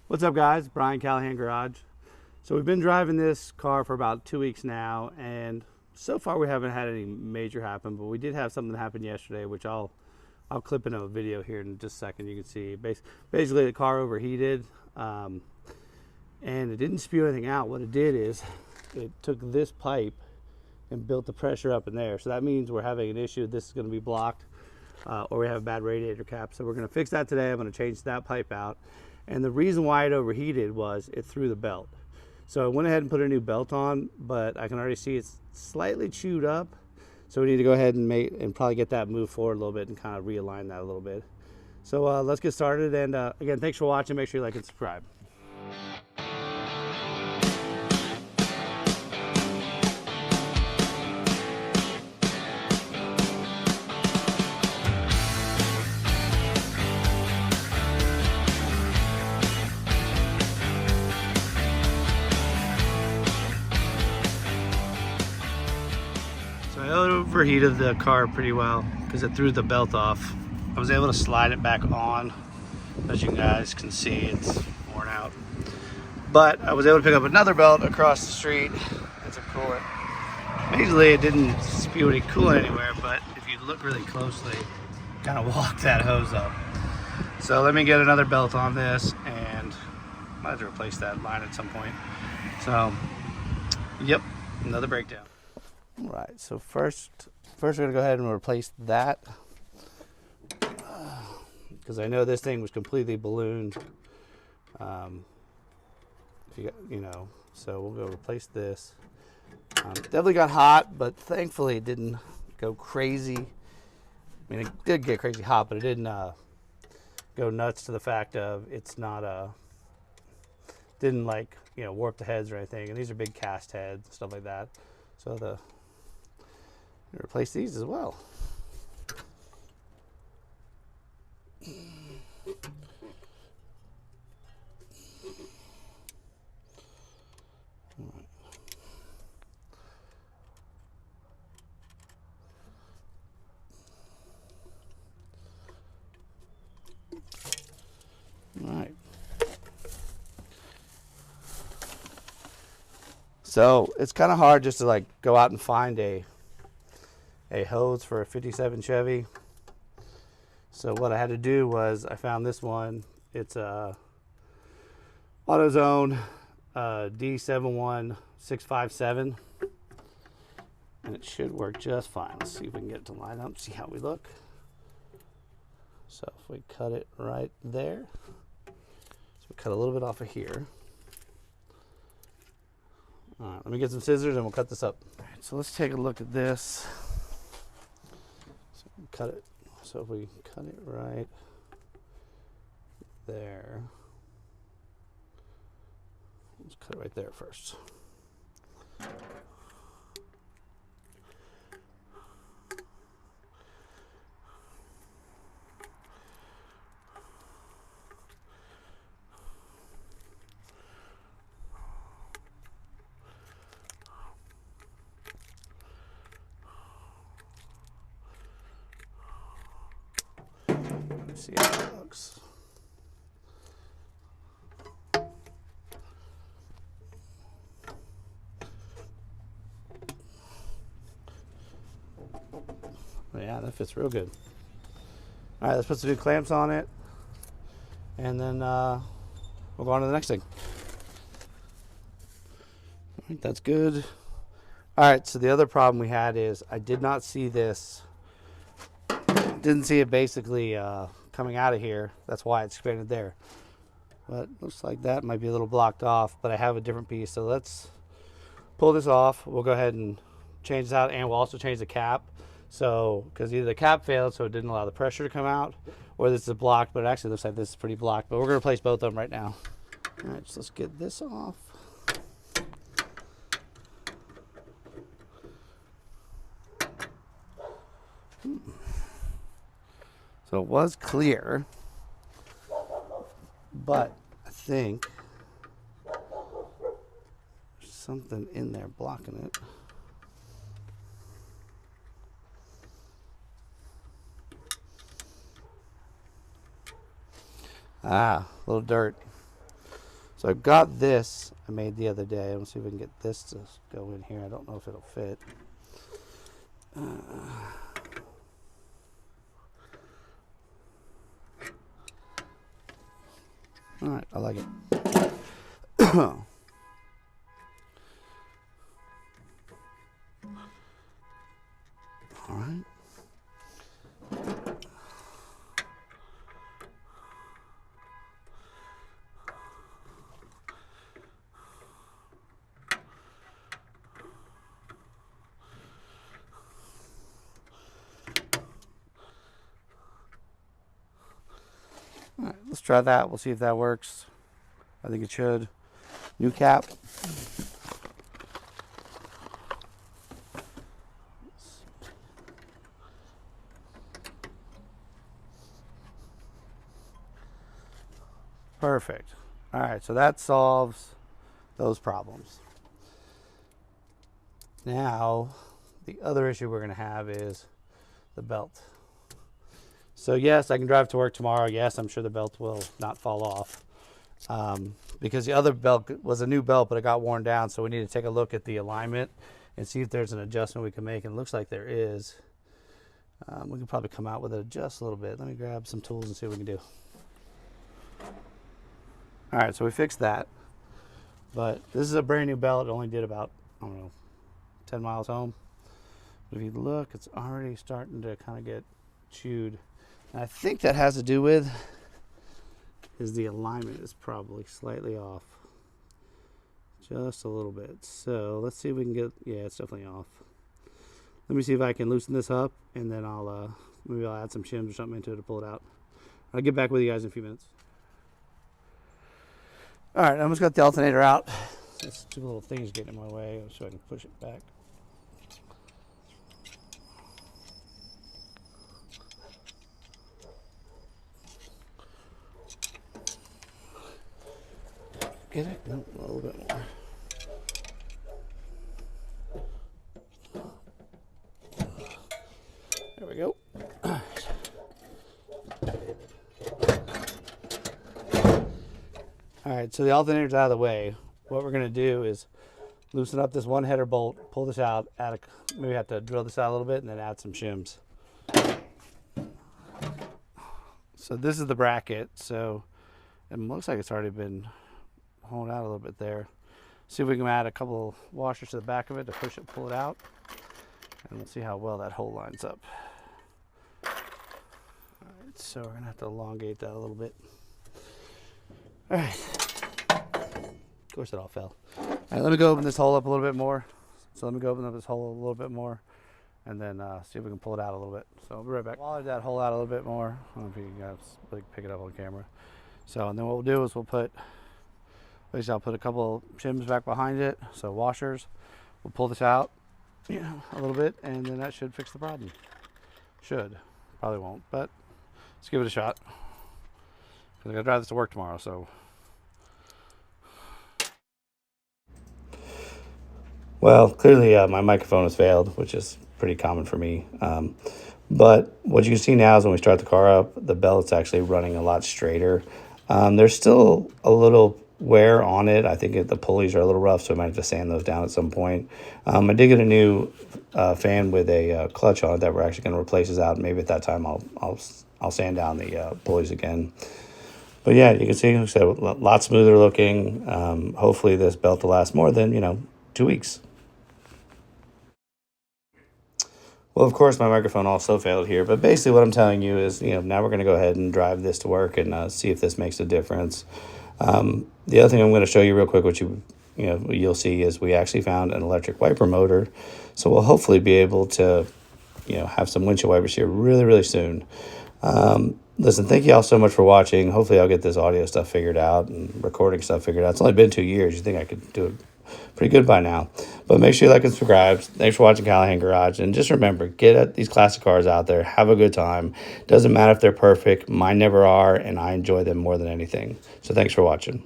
What's up, guys? Brian, Callahan Garage. So we've been driving this car for about 2 weeks now, and so far we haven't had any major happen, but we did have something happen yesterday, which I'll clip in a video here in just a second. You can see basically the car overheated, and it didn't spew anything out. What it did is it took this pipe and built the pressure up in there. So that means we're having an issue. This is going to be blocked, or we have a bad radiator cap. So we're going to fix that today. I'm going to change that pipe out. And the reason why it overheated was it threw the belt. So I went ahead and put a new belt on, but I can already see it's slightly chewed up. So we need to go ahead and probably get that moved forward a little bit and kind of realign that a little bit. So let's get started. And again, thanks for watching. Make sure you like and subscribe. So I overheated the car pretty well because it threw the belt off. I was able to slide it back on. As you guys can see, it's worn out. But I was able to pick up another belt across the street and some coolant. Basically, it didn't spew any coolant anywhere, but if you look really closely, kind of walk that hose up. So let me get another belt on this, and might have to replace that line at some point. So, yep, another breakdown. All right, so first we're gonna go ahead and replace that because I know this thing was completely ballooned. If you know, so we'll go replace this. Definitely got hot, but thankfully it didn't go crazy. I mean, it did get crazy hot, but it didn't go nuts to the fact of it's not didn't like, you know, warp the heads or anything. And these are big cast heads, stuff like that. So replace these as well. All right. So it's kind of hard just to like go out and find a hose for a 57 Chevy. So what I had to do was I found this one. It's a AutoZone D71657, and it should work just fine. Let's see if we can get it to line up, see how we look. So if we cut it right there, so we cut a little bit off of here. All right, let me get some scissors and we'll cut this up. All right, so let's take a look at this. So cut it. So if we cut it right there, let's cut it right there first. See how it looks. Yeah, that fits real good. All right, let's put some new clamps on it, and then we'll go on to the next thing. All right, that's good. All right, so the other problem we had is I did not see this. Didn't see it basically coming out of here. That's why it's expanded there. But looks like that might be a little blocked off, but I have a different piece. So let's pull this off. We'll go ahead and change this out, and we'll also change the cap. So, because either the cap failed, so it didn't allow the pressure to come out, or this is blocked, but it actually looks like this is pretty blocked. But we're going to replace both of them right now. All right, so let's get this off. So it was clear, but I think there's something in there blocking it. Ah, a little dirt. So I got this I made the other day. Let's see if we can get this to go in here. I don't know if it'll fit. All right, I like it. All right. All right, let's try that. We'll see if that works. I think it should. New cap. Perfect. All right, so that solves those problems. Now, the other issue we're going to have is the belt. So yes, I can drive to work tomorrow. Yes, I'm sure the belt will not fall off. Because the other belt was a new belt, but it got worn down. So we need to take a look at the alignment and see if there's an adjustment we can make. And it looks like there is. We can probably come out with it just a little bit. Let me grab some tools and see what we can do. All right, so we fixed that. But this is a brand new belt. It only did about, I don't know, 10 miles home. But if you look, it's already starting to kind of get chewed. And I think that has to do with is the alignment is probably slightly off. Just a little bit. So let's see if we can get, yeah, it's definitely off. Let me see if I can loosen this up, and then maybe I'll add some shims or something into it to pull it out. I'll get back with you guys in a few minutes. All right, I almost got the alternator out. These two little things getting in my way, so I can push it back. Get it? No, a little bit more. There we go. All right, so the alternator's out of the way. What we're gonna do is loosen up this one header bolt, pull this out, maybe have to drill this out a little bit, and then add some shims. So this is the bracket. So it looks like it's already been honed out a little bit there. See if we can add a couple washers to the back of it to push it, pull it out, and we'll see how well that hole lines up. All right, so we're gonna have to elongate that a little bit. All right. Of course it all fell. All right, let me go open this hole up a little bit more. So let me go open up this hole a little bit more, and then see if we can pull it out a little bit. So I'll be right back. While I that hole out a little bit more, I don't know if you guys really pick it up on camera. So, and then what we'll do is we'll put, basically I'll put a couple shims back behind it, so washers. We'll pull this out, you know, a little bit, and then that should fix the problem. Should. Probably won't, but let's give it a shot. Because I gotta drive this to work tomorrow, so. Well, clearly my microphone has failed, which is pretty common for me. But what you can see now is when we start the car up, the belt's actually running a lot straighter. There's still a little wear on it. I think the pulleys are a little rough, so I might have to sand those down at some point. I did get a new fan with a clutch on it that we're actually going to replace this out. Maybe at that time I'll sand down the pulleys again. But yeah, you can see, like I said, a lot smoother looking. Hopefully this belt will last more than 2 weeks. Well, of course, my microphone also failed here, but basically what I'm telling you is, now we're going to go ahead and drive this to work and see if this makes a difference. The other thing I'm going to show you real quick, which you'll see, is we actually found an electric wiper motor. So we'll hopefully be able to, have some windshield wipers here really, really soon. Listen, thank you all so much for watching. Hopefully I'll get this audio stuff figured out and recording stuff figured out. It's only been 2 years. You think I could do it pretty good by now. But make sure you like and subscribe. Thanks for watching Callahan Garage. And just remember, get these classic cars out there. Have a good time. Doesn't matter if they're perfect. Mine never are, and I enjoy them more than anything. So thanks for watching.